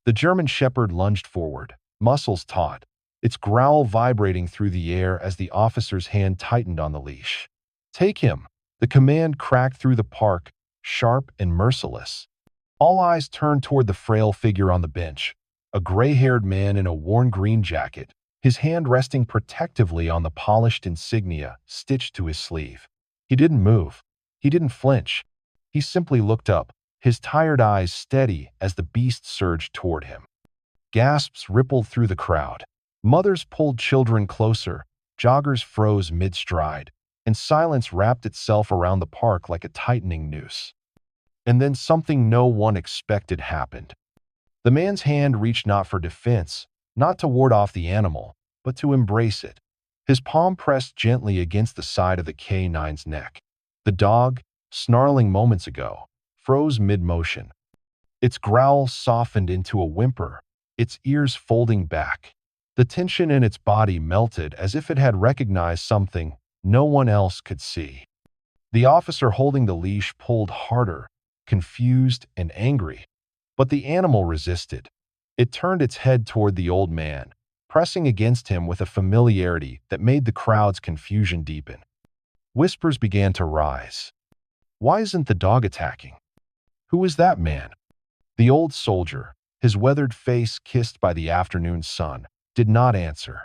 The German Shepherd lunged forward, muscles taut, its growl vibrating through the air as the officer's hand tightened on the leash. "Take him!" The command cracked through the park, sharp and merciless. All eyes turned toward the frail figure on the bench, a gray-haired man in a worn green jacket, his hand resting protectively on the polished insignia stitched to his sleeve. He didn't move. He didn't flinch. He simply looked up, his tired eyes steady as the beast surged toward him. Gasps rippled through the crowd. Mothers pulled children closer, joggers froze mid-stride, and silence wrapped itself around the park like a tightening noose. And then something no one expected happened. The man's hand reached not for defense, not to ward off the animal, but to embrace it. His palm pressed gently against the side of the K9's neck. The dog, snarling moments ago, froze mid-motion. Its growl softened into a whimper, its ears folding back. The tension in its body melted as if it had recognized something no one else could see. The officer holding the leash pulled harder, confused and angry. But the animal resisted. It turned its head toward the old man, pressing against him with a familiarity that made the crowd's confusion deepen. Whispers began to rise. "Why isn't the dog attacking? Who is that man?" The old soldier, his weathered face kissed by the afternoon sun, did not answer.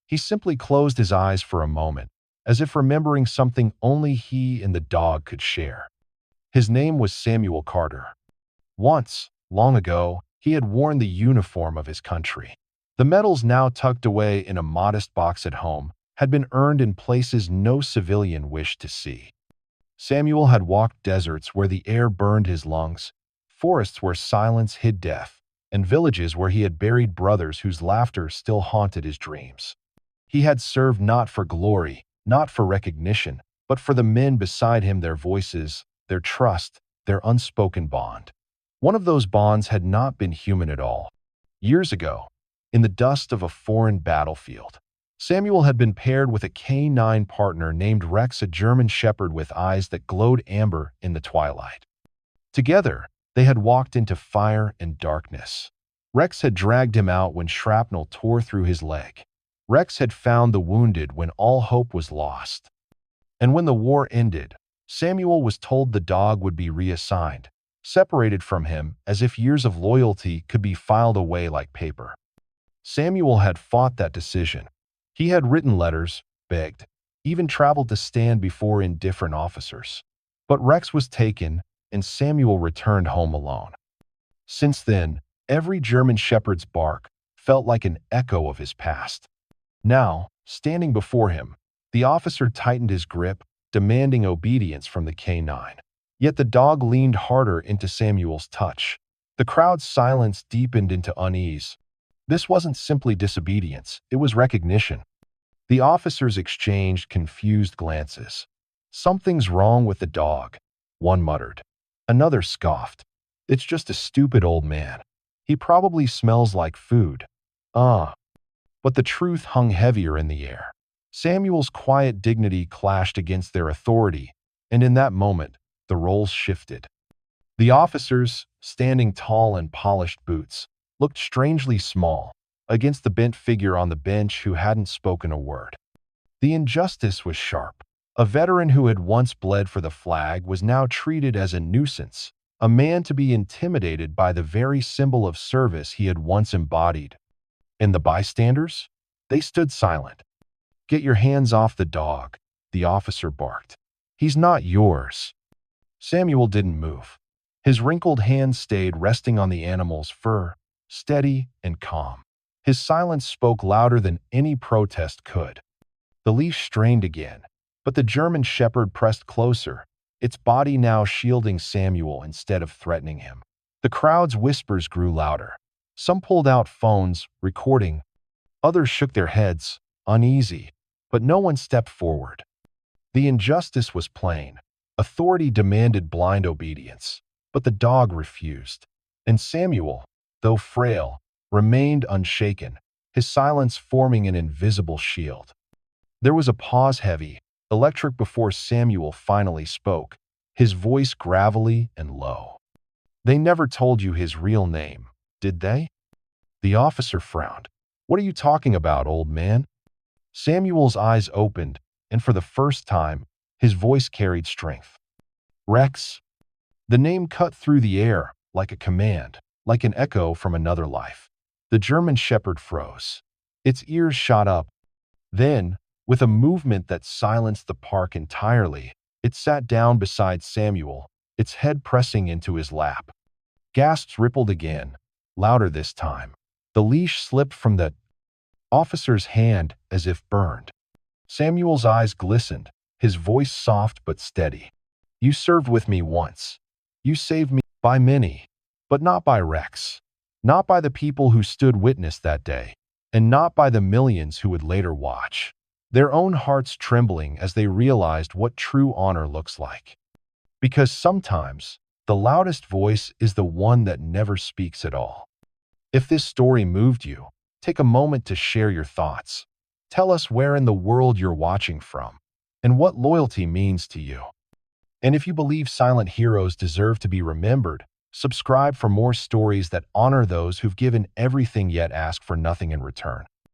He simply closed his eyes for a moment, as if remembering something only he and the dog could share. His name was Samuel Carter. Once, long ago, he had worn the uniform of his country. The medals now tucked away in a modest box at home had been earned in places no civilian wished to see. Samuel had walked deserts where the air burned his lungs, forests where silence hid death, and villages where he had buried brothers whose laughter still haunted his dreams. He had served not for glory, not for recognition, but for the men beside him, their voices, their trust, their unspoken bond. One of those bonds had not been human at all. Years ago, in the dust of a foreign battlefield, Samuel had been paired with a K9 partner named Rex, a German shepherd with eyes that glowed amber in the twilight. Together, they had walked into fire and darkness. Rex had dragged him out when shrapnel tore through his leg. Rex had found the wounded when all hope was lost. And when the war ended, Samuel was told the dog would be reassigned, separated from him as if years of loyalty could be filed away like paper. Samuel had fought that decision. He had written letters, begged, even traveled to stand before indifferent officers. But Rex was taken, and Samuel returned home alone. Since then, every German shepherd's bark felt like an echo of his past. Now, standing before him, the officer tightened his grip, demanding obedience from the K9. Yet the dog leaned harder into Samuel's touch. The crowd's silence deepened into unease. This wasn't simply disobedience, it was recognition. The officers exchanged confused glances. "Something's wrong with the dog," one muttered. Another scoffed. "It's just a stupid old man. He probably smells like food." But the truth hung heavier in the air. Samuel's quiet dignity clashed against their authority, and in that moment, the roles shifted. The officers, standing tall in polished boots, looked strangely small against the bent figure on the bench who hadn't spoken a word. The injustice was sharp. A veteran who had once bled for the flag was now treated as a nuisance, a man to be intimidated by the very symbol of service he had once embodied. And the bystanders? They stood silent. "Get your hands off the dog," the officer barked. "He's not yours." Samuel didn't move. His wrinkled hand stayed resting on the animal's fur, steady and calm. His silence spoke louder than any protest could. The leash strained again, but the German shepherd pressed closer, its body now shielding Samuel instead of threatening him. The crowd's whispers grew louder. Some pulled out phones, recording. Others shook their heads, uneasy, but no one stepped forward. The injustice was plain. Authority demanded blind obedience, but the dog refused. And Samuel, though frail, remained unshaken, his silence forming an invisible shield. There was a pause, heavy, electric, before Samuel finally spoke, his voice gravelly and low. "They never told you his real name, did they?" The officer frowned. What are you talking about, old man? Samuel's eyes opened, and for the first time, his voice carried strength. Rex. The name cut through the air like a command, like an echo from another life. The German shepherd froze. Its ears shot up. Then, with a movement that silenced the park entirely, it sat down beside Samuel, its head pressing into his lap. Gasps rippled again, louder this time. The leash slipped from the officer's hand as if burned. Samuel's eyes glistened, his voice soft but steady. You served with me once. You saved me by many, but not by Rex. Not by the people who stood witness that day, and not by the millions who would later watch, their own hearts trembling as they realized what true honor looks like. Because sometimes, the loudest voice is the one that never speaks at all. If this story moved you, take a moment to share your thoughts. Tell us where in the world you're watching from, and what loyalty means to you. And if you believe silent heroes deserve to be remembered, subscribe for more stories that honor those who've given everything yet ask for nothing in return.